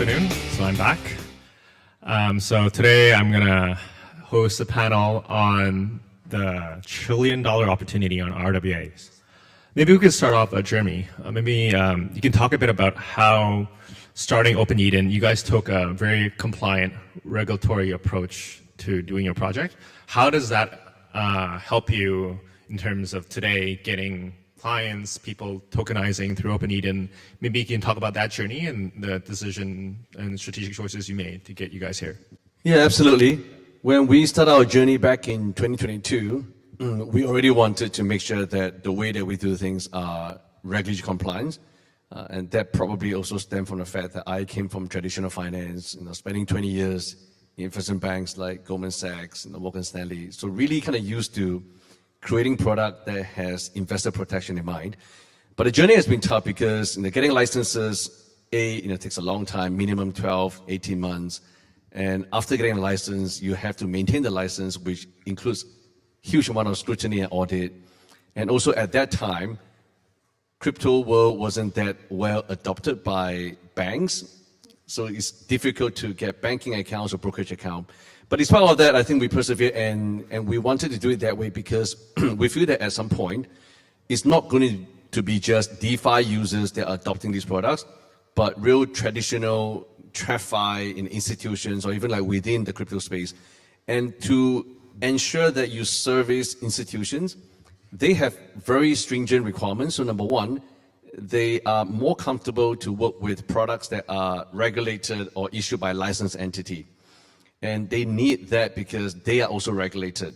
afternoon, so I'm back. So today I'm gonna host a panel on the trillion-dollar opportunity on RWAs. Maybe we could start off, Jeremy. Maybe you can talk a bit about how starting OpenEden, you guys took a very compliant regulatory approach to doing your project. How does that help you in terms of today getting clients, people tokenizing through OpenEden? Maybe you can talk about that journey and the decision and strategic choices you made to get you guys here. Yeah, absolutely. When we started our journey back in 2022, we already wanted to make sure that the way that we do things are regulatory compliant. And that probably also stemmed from the fact that I came from traditional finance, spending 20 years in investment banks like Goldman Sachs and Morgan Stanley. So really kind of used to creating product that has investor protection in mind. But the journey has been tough because getting licenses, takes a long time, minimum 12, 18 months. And after getting a license, you have to maintain the license, which includes huge amount of scrutiny and audit. And also at that time, crypto world wasn't that well adopted by banks. So it's difficult to get banking accounts or brokerage account. But despite all of that, I think we persevered and we wanted to do it that way because we feel that at some point, it's not going to be just DeFi users that are adopting these products, but real traditional TradFi in institutions or even like within the crypto space. And to ensure that you service institutions, they have very stringent requirements. So number one, they are more comfortable to work with products that are regulated or issued by a licensed entity. And they need that because they are also regulated.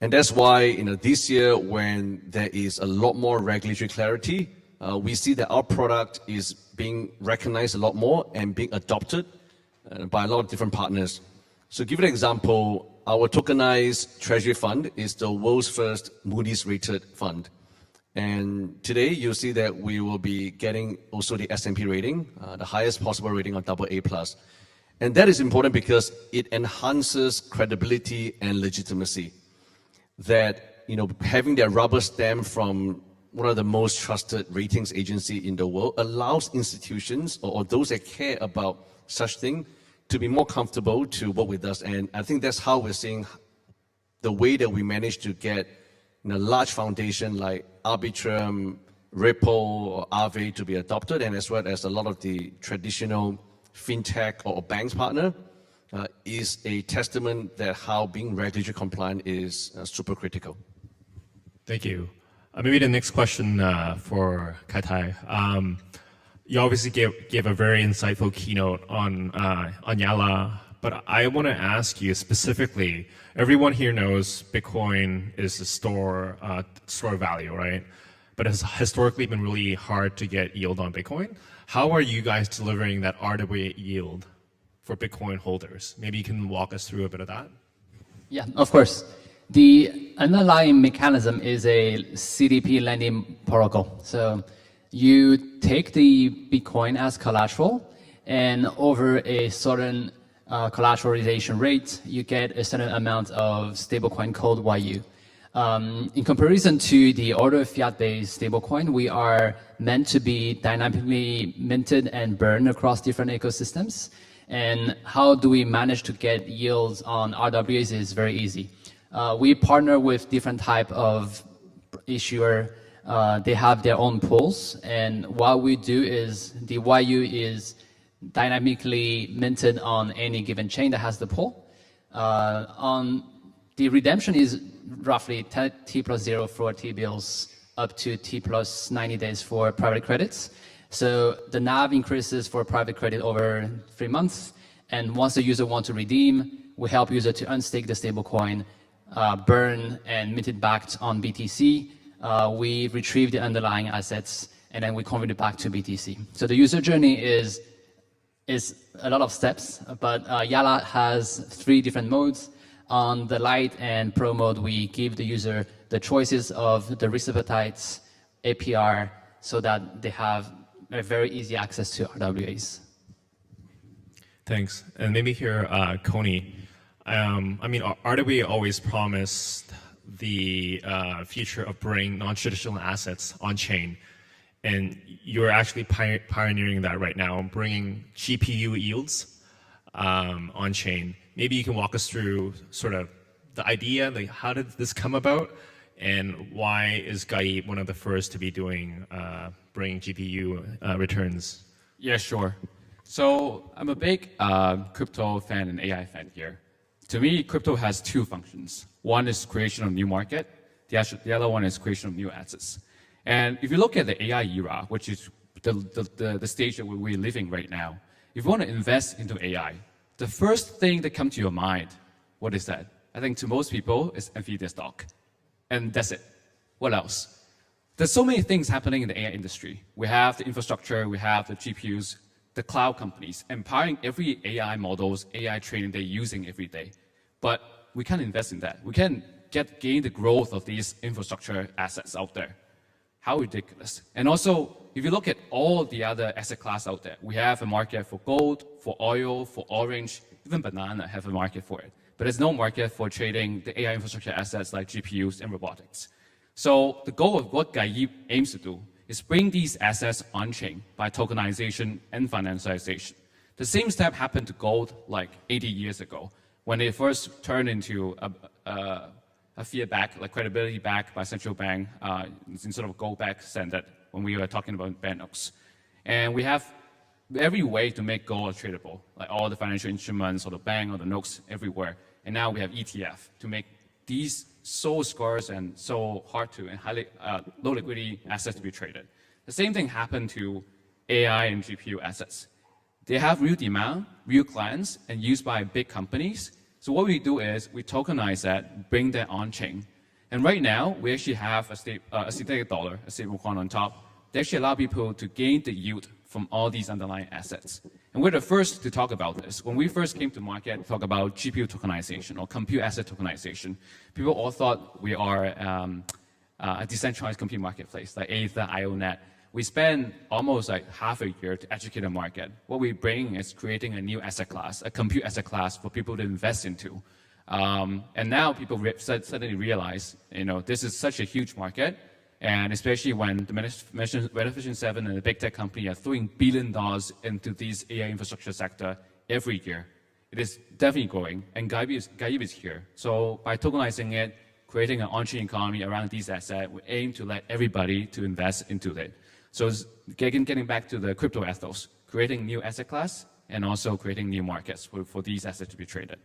And that's why, this year when there is a lot more regulatory clarity, we see that our product is being recognized a lot more and being adopted by a lot of different partners. So give you an example, our tokenized treasury fund is the world's first Moody's rated fund. And today you'll see that we will be getting also the S&P rating, the highest possible rating of AA+. And that is important because it enhances credibility and legitimacy. That, having that rubber stamp from one of the most trusted ratings agency in the world allows institutions or those that care about such thing to be more comfortable to work with us. And I think that's how we're seeing the way that we managed to get large foundation like Arbitrum, Ripple, or Aave to be adopted, and as well as a lot of the traditional fintech or banks partner is a testament that how being regulatory compliant is super critical. Thank you. Maybe the next question for Kaitai. You obviously gave a very insightful keynote on Yala, but I want to ask you specifically. Everyone here knows Bitcoin is a store value, right? But it's historically been really hard to get yield on Bitcoin. How are you guys delivering that RWA yield for Bitcoin holders? Maybe you can walk us through a bit of that. Yeah, of course. The underlying mechanism is a CDP lending protocol. So you take the Bitcoin as collateral, and over a certain collateralization rate, you get a certain amount of stablecoin called YU. In comparison to the older fiat-based stablecoin, we are meant to be dynamically minted and burned across different ecosystems. And how do we manage to get yields on RWAs is very easy. We partner with different type of issuer. They have their own pools, and what we do is the YU is dynamically minted on any given chain that has the pool. On the redemption is roughly T+0 for T-bills up to T+90 days for private credits. So the NAV increases for private credit over 3 months. And once the user wants to redeem, we help user to unstake the stablecoin, burn and mint it back on BTC. We retrieve the underlying assets and then we convert it back to BTC. So the user journey is a lot of steps, but Yala has 3 different modes. On the Lite and Pro mode, we give the user the choices of the risk appetites, APR, so that they have a very easy access to RWAs. Thanks. And maybe here, Kony. RWA always promised the future of bringing non-traditional assets on chain. and you're actually pioneering that right now, bringing GPU yields on chain. Maybe you can walk us through sort of the idea, like how did this come about, and why is GAIB one of the first to be doing bringing GPU returns? Yeah, sure. So I'm a big crypto fan and AI fan here. To me, crypto has two functions. One is creation of new market. The other one is creation of new assets. And if you look at the AI era, which is the stage that we're living right now, if you want to invest into AI, the first thing that comes to your mind, what is that? I think to most people, it's NVIDIA stock. And that's it. What else? There's so many things happening in the AI industry. We have the infrastructure, we have the GPUs, the cloud companies, empowering every AI models, AI training they're using every day. But we can't invest in that. We can't gain the growth of these infrastructure assets out there. How ridiculous. And also, if you look at all the other asset class out there, we have a market for gold, for oil, for orange, even banana have a market for it. But there's no market for trading the AI infrastructure assets like GPUs and robotics. So the goal of what GAIB aims to do is bring these assets on-chain by tokenization and financialization. The same step happened to gold like 80 years ago, when it first turned into a fiat-backed, like credibility-backed by central bank instead of gold-backed standard when we were talking about banknotes. And we have every way to make gold tradable, like all the financial instruments or the bank or the notes everywhere. And now we have ETF to make these so scarce and so hard to and highly low liquidity assets to be traded. The same thing happened to AI and GPU assets. They have real demand, real clients, and used by big companies. So what we do is we tokenize that, bring that on-chain. And right now, we actually have a synthetic dollar, a stablecoin on top. They actually allow people to gain the yield from all these underlying assets. And we're the first to talk about this. When we first came to market to talk about GPU tokenization or compute asset tokenization, people all thought we are a decentralized compute marketplace, like Aether, IONET. We spent almost like half a year to educate the market. What we bring is creating a new asset class, a compute asset class for people to invest into. And now people suddenly realize, this is such a huge market. And especially when the Magnificent Seven and the big tech company are throwing $1 billion into this AI infrastructure sector every year. It is definitely growing, and GAIB is here. So by tokenizing it, creating an on-chain economy around these assets, we aim to let everybody to invest into it. So it's getting back to the crypto ethos, creating new asset class and also creating new markets for these assets to be traded.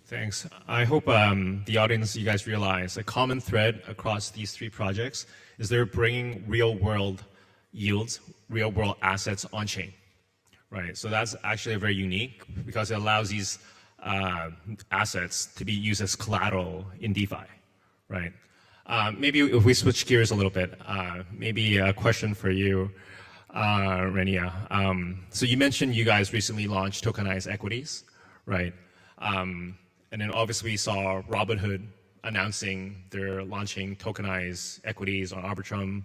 Thanks. I hope the audience, you guys realize a common thread across these three projects is they're bringing real-world yields, real-world assets on-chain, right? So that's actually very unique because it allows these assets to be used as collateral in DeFi, right? Maybe if we switch gears a little bit, maybe a question for you, Rania. So you mentioned you guys recently launched tokenized equities, right? And then obviously we saw Robinhood announcing they're launching tokenized equities on Arbitrum.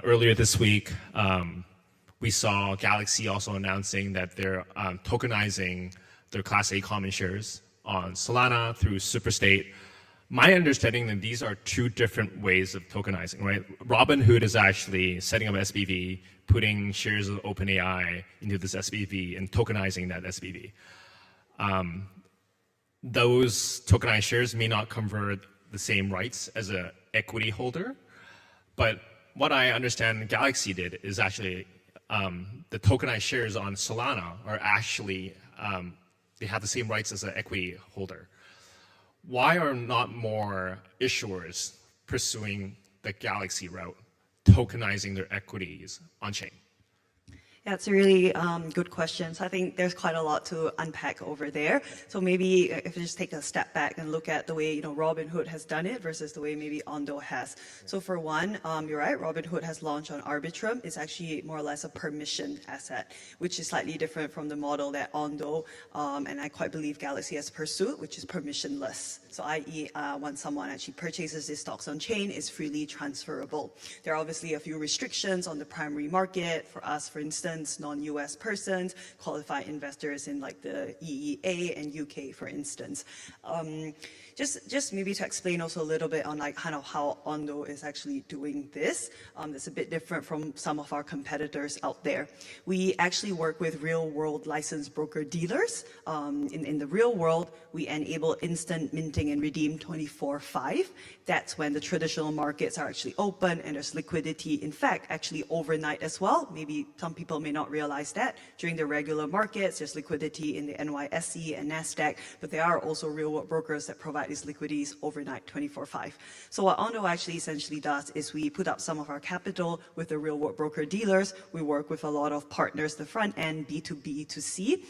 Earlier this week, we saw Galaxy also announcing that they're tokenizing their Class A common shares on Solana through Superstate. My understanding that these are two different ways of tokenizing, right? Robinhood is actually setting up SPV, putting shares of OpenAI into this SPV and tokenizing that SPV. Those tokenized shares may not convert the same rights as an equity holder, but what I understand Galaxy did is actually the tokenized shares on Solana are actually, they have the same rights as an equity holder. Why are not more issuers pursuing the Galaxy route, tokenizing their equities on-chain? Yeah, it's a really good question. So I think there's quite a lot to unpack over there. So maybe if we just take a step back and look at the way Robinhood has done it versus the way maybe Ondo has. So for one, you're right, Robinhood has launched on Arbitrum. It's actually more or less a permission asset, which is slightly different from the model that Ondo and I quite believe Galaxy has pursued, which is permissionless. So i.e. When someone actually purchases these stocks on chain, it's freely transferable. There are obviously a few restrictions on the primary market. For us, for instance, persons, non-US persons, qualified investors in like the EEA and UK, for instance. Just maybe to explain also a little bit on like kind of how Ondo is actually doing this. It's a bit different from some of our competitors out there. We actually work with real world licensed broker dealers. In the real world, we enable instant minting and redeem 24/5. That's when the traditional markets are actually open and there's liquidity. In fact, actually overnight as well. Maybe some people may not realize that. During the regular markets, there's liquidity in the NYSE and NASDAQ, but there are also real world brokers that provide these liquidities overnight 24/5. So what Ondo actually essentially does is we put up some of our capital with the real world broker dealers. We work with a lot of partners, the front end, B2B to C,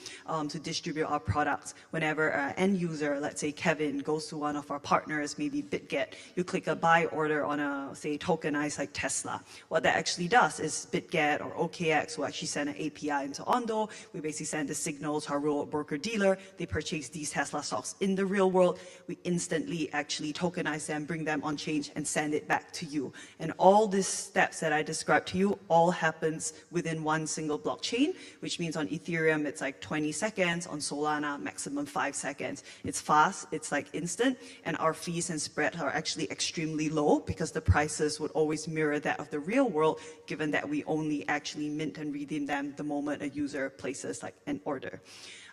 to distribute our products. Whenever an end user, let's say Kevin, goes to one of our partners, maybe BitGet, you click a buy order on a, say, tokenized like Tesla. What that actually does is BitGet or OKX will actually send an API into Ondo. We basically send the signal to our real world broker dealer. They purchase these Tesla stocks in the real world. We instantly actually tokenize them, bring them on chain, and send it back to you. And all these steps that I described to you all happens within one single blockchain, which means on Ethereum, it's like 20 seconds. On Solana, maximum 5 seconds. It's fast, it's like instant, and our fees and spread are actually extremely low because the prices would always mirror that of the real world, given that we only actually mint and redeem them the moment a user places like an order.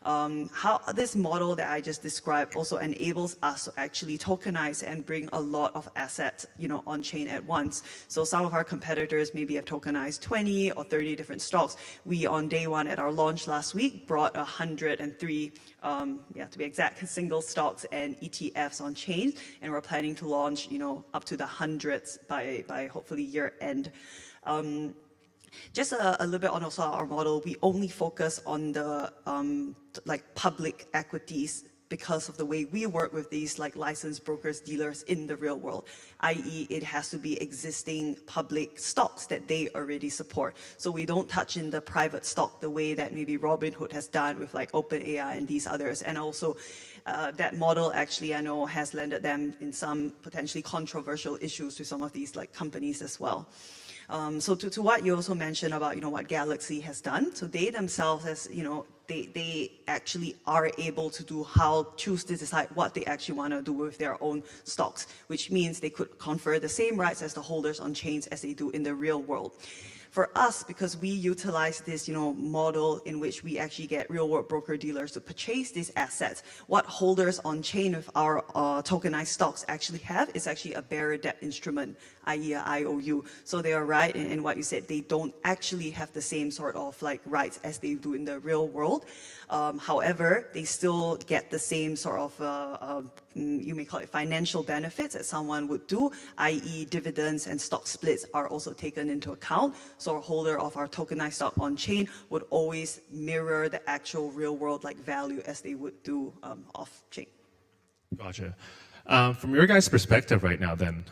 How this model that I just described also enables us to actually tokenize and bring a lot of assets, on chain at once. So some of our competitors maybe have tokenized 20 or 30 different stocks. We, on day one at our launch last week, brought 103, to be exact, single stocks and ETFs on chain, and we're planning to launch, up to the hundreds by hopefully year end. Just a little bit on also our model, we only focus on the public equities because of the way we work with these like licensed brokers, dealers in the real world, i.e. it has to be existing public stocks that they already support. So we don't touch in the private stock the way that maybe Robinhood has done with like OpenEden and these others. And also that model actually, I know, has landed them in some potentially controversial issues with some of these like companies as well. So to what you also mentioned about, what Galaxy has done. So they themselves, as they actually are able to choose to decide what they actually want to do with their own stocks, which means they could confer the same rights as the holders on chains as they do in the real world. For us, because we utilize this, model in which we actually get real-world broker-dealers to purchase these assets, what holders on-chain with our tokenized stocks actually have is actually a bearer debt instrument, i.e. a IOU. So they are right in what you said. They don't actually have the same sort of like rights as they do in the real world. However, they still get the same sort of, you may call it financial benefits that someone would do, i.e. dividends and stock splits are also taken into account. So a holder of our tokenized stock on chain would always mirror the actual real world like value as they would do off chain. Gotcha. From your guys' perspective right now then,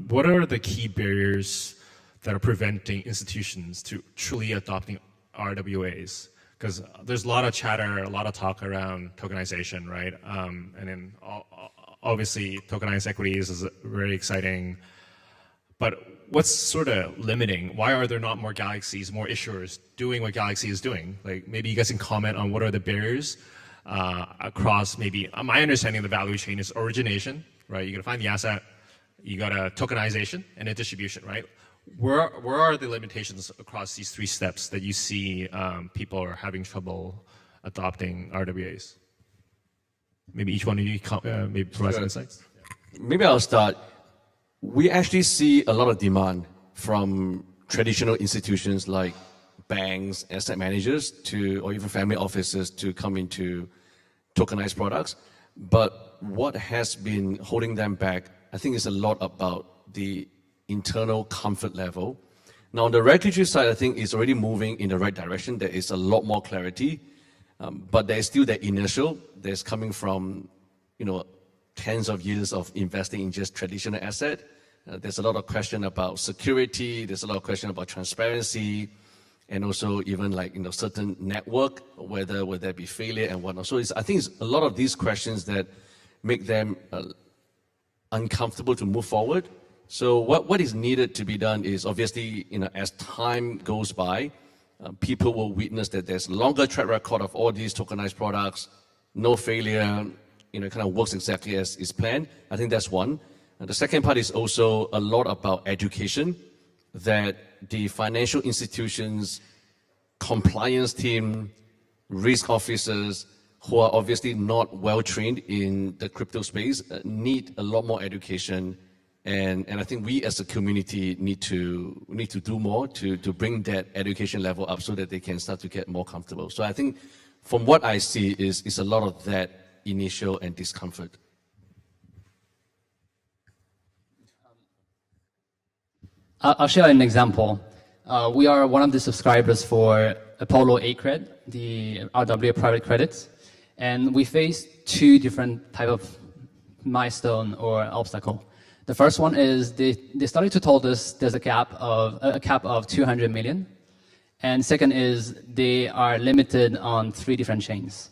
what are the key barriers that are preventing institutions to truly adopting RWAs? Because there's a lot of chatter, a lot of talk around tokenization, right? And then obviously tokenized equities is very exciting, but what's sort of limiting? Why are there not more Galaxies, more issuers doing what Galaxy is doing? Like maybe you guys can comment on what are the barriers across maybe, my understanding of the value chain is origination, right? You gotta find the asset, you got a tokenization and a distribution, right? Where are the limitations across these three steps that you see people are having trouble adopting RWAs? Maybe each one of you maybe provide some insights. Maybe I'll start. We actually see a lot of demand from traditional institutions like banks, asset managers, or even family offices to come into tokenized products. But what has been holding them back, I think, is a lot about the internal comfort level. Now, on the regulatory side, I think it's already moving in the right direction. There is a lot more clarity, but there is still that inertial that's coming from, tens of years of investing in just traditional asset. There's a lot of question about security. There's a lot of question about transparency, and also even like certain network, whether will there be failure and whatnot. So I think it's a lot of these questions that make them uncomfortable to move forward. So what is needed to be done is obviously, as time goes by, people will witness that there's longer track record of all these tokenized products, no failure, it kind of works exactly as is planned. I think that's one. And the second part is also a lot about education, that the financial institutions, compliance team, risk officers, who are obviously not well trained in the crypto space, need a lot more education. And I think we as a community need to do more to bring that education level up so that they can start to get more comfortable. So I think from what I see is a lot of that initial and discomfort. I'll share an example. We are one of the subscribers for Apollo ACRED, the RWA private credits, and we face two different type of milestone or obstacle. The first one is they started to tell us there's a cap of 200 million, and second is they are limited on 3 different chains.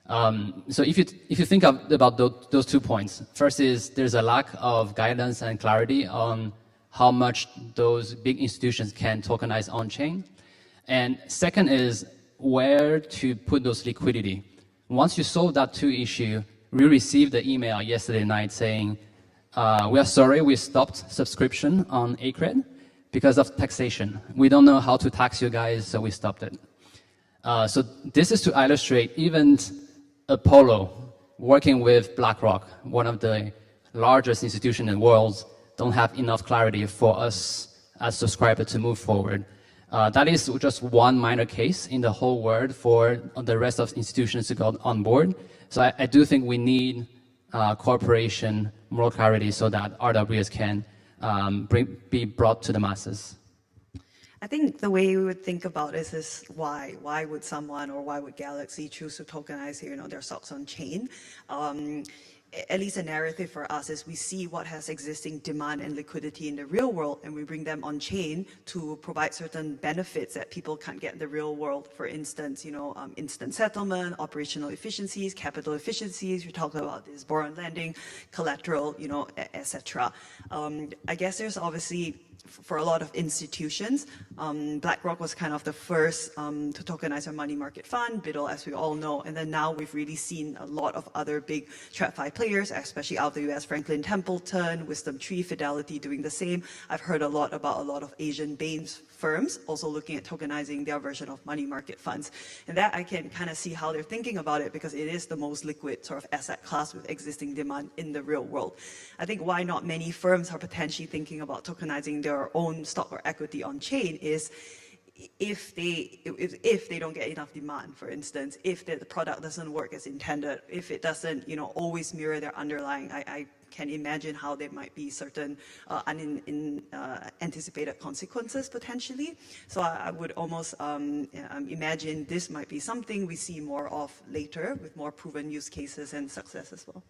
So if you think about those 2 points, first is there's a lack of guidance and clarity on how much those big institutions can tokenize on-chain. And second is where to put those liquidity. Once you solve that 2 issue, we received the email yesterday night saying, we are sorry, we stopped subscription on ACRED because of taxation. We don't know how to tax you guys, so we stopped it. So this is to illustrate even Apollo working with BlackRock, one of the largest institutions in the world, don't have enough clarity for us as subscribers to move forward. That is just one minor case in the whole world for the rest of institutions to go on board. So I do think we need cooperation, more clarity so that RWS can be brought to the masses. I think the way we would think about this is why. Why would someone or why would Galaxy choose to tokenize their stocks on chain? At least a narrative for us is we see what has existing demand and liquidity in the real world, and we bring them on chain to provide certain benefits that people can't get in the real world. For instance, instant settlement, operational efficiencies, capital efficiencies. We talked about this borrow lending, collateral, etc. I guess there's obviously, for a lot of institutions, BlackRock was kind of the first to tokenize a money market fund, BIDL, as we all know. And then now we've really seen a lot of other big TradFi players, especially out of the US, Franklin Templeton, WisdomTree, Fidelity doing the same. I've heard a lot about a lot of Asian-based firms also looking at tokenizing their version of money market funds. And that I can kind of see how they're thinking about it because it is the most liquid sort of asset class with existing demand in the real world. I think why not many firms are potentially thinking about tokenizing their own stock or equity on chain is if they don't get enough demand, for instance, if the product doesn't work as intended, if it doesn't always mirror their underlying, I can imagine how there might be certain anticipated consequences potentially. So I would almost imagine this might be something we see more of later with more proven use cases and success as well.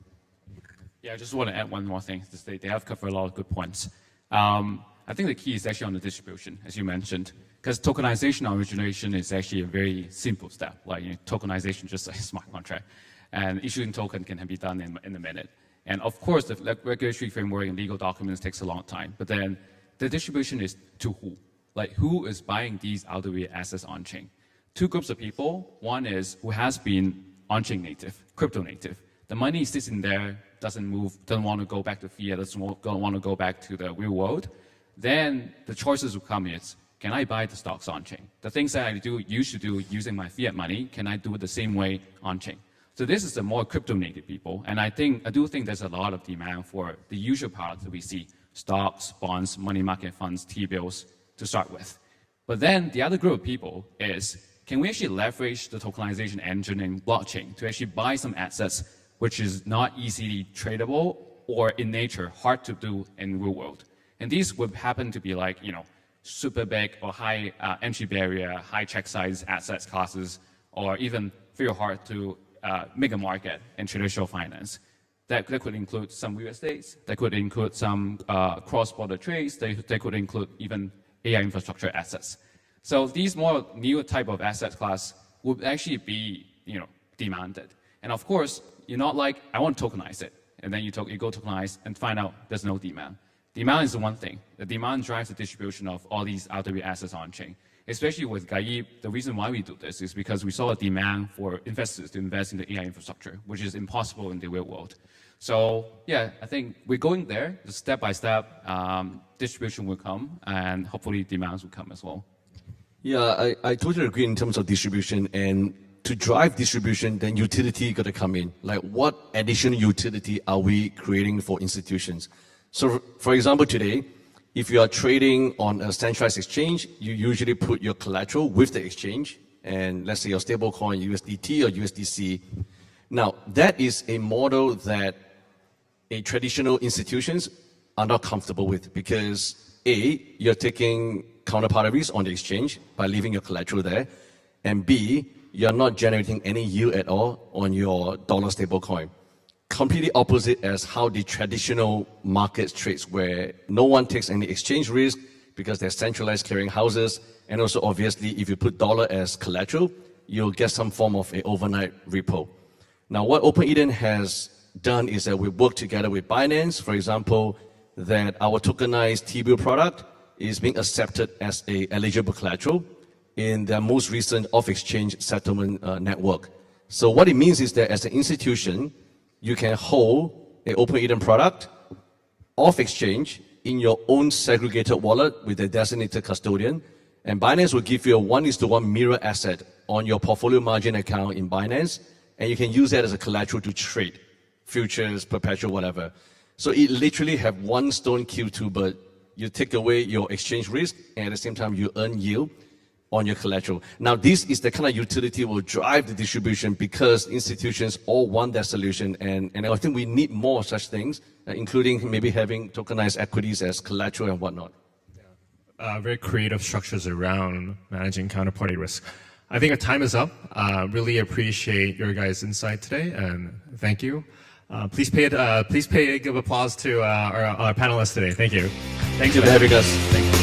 Yeah, I just want to add one more thing. They have covered a lot of good points. I think the key is actually on the distribution, as you mentioned, because tokenization origination is actually a very simple step. Like tokenization, just like a smart contract, and issuing token can be done in a minute. And of course, the regulatory framework and legal documents takes a long time. But then the distribution is to who? Like who is buying these RWA assets on chain? 2 groups of people. One is who has been on-chain native, crypto native. The money sits in there, doesn't move, doesn't want to go back to fiat, doesn't want to go back to the real world. Then the choices will come is, can I buy the stocks on-chain? The things that I used to do using my fiat money, can I do it the same way on-chain? So this is the more crypto-native people, and I do think there's a lot of demand for the usual products that we see, stocks, bonds, money market funds, T-bills, to start with. But then the other group of people is, can we actually leverage the tokenization engine and blockchain to actually buy some assets which is not easily tradable or in nature hard to do in real world? And these would happen to be like, super big or high entry barrier, high check size assets classes, or even very hard to make a market in traditional finance. That could include some real estate, that could include some cross-border trades, they could include even AI infrastructure assets. So these more new type of asset class would actually be demanded. And of course, you're not like, I want to tokenize it. And then you go tokenize and find out there's no demand. Demand is the one thing. The demand drives the distribution of all these RWA assets on chain. Especially with GAIB, the reason why we do this is because we saw a demand for investors to invest in the AI infrastructure, which is impossible in the real world. So yeah, I think we're going there, just step by step. Distribution will come, and hopefully demands will come as well. Yeah, I totally agree in terms of distribution. And to drive distribution, then utility got to come in. Like, what additional utility are we creating for institutions? So, for example, today, if you are trading on a centralized exchange, you usually put your collateral with the exchange, and let's say your stablecoin, USDT or USDC. Now, that is a model that a traditional institutions are not comfortable with, because A, you're taking counterparty risk on the exchange by leaving your collateral there, and B, you're not generating any yield at all on your dollar stablecoin. Completely opposite as how the traditional markets trades, where no one takes any exchange risk because they're centralized clearing houses, and also obviously if you put dollar as collateral, you'll get some form of an overnight repo. Now, what OpenEden has done is that we work together with Binance, for example, that our tokenized T-bill product is being accepted as a eligible collateral in their most recent off-exchange settlement network. So what it means is that as an institution, you can hold an OpenEden product off-exchange in your own segregated wallet with a designated custodian, and Binance will give you a 1:1 mirror asset on your portfolio margin account in Binance, and you can use that as a collateral to trade futures, perpetual, whatever. So it literally have one stone killed two birds. You take away your exchange risk, and at the same time, you earn yield on your collateral. Now, this is the kind of utility will drive the distribution, because institutions all want that solution, and I think we need more such things, including maybe having tokenized equities as collateral and whatnot. Very creative structures around managing counterparty risk. I think our time is up. Really appreciate your guys' insight today, and thank you. Please give applause to our panelists today. Thank you. Thank you for having us. Thank you.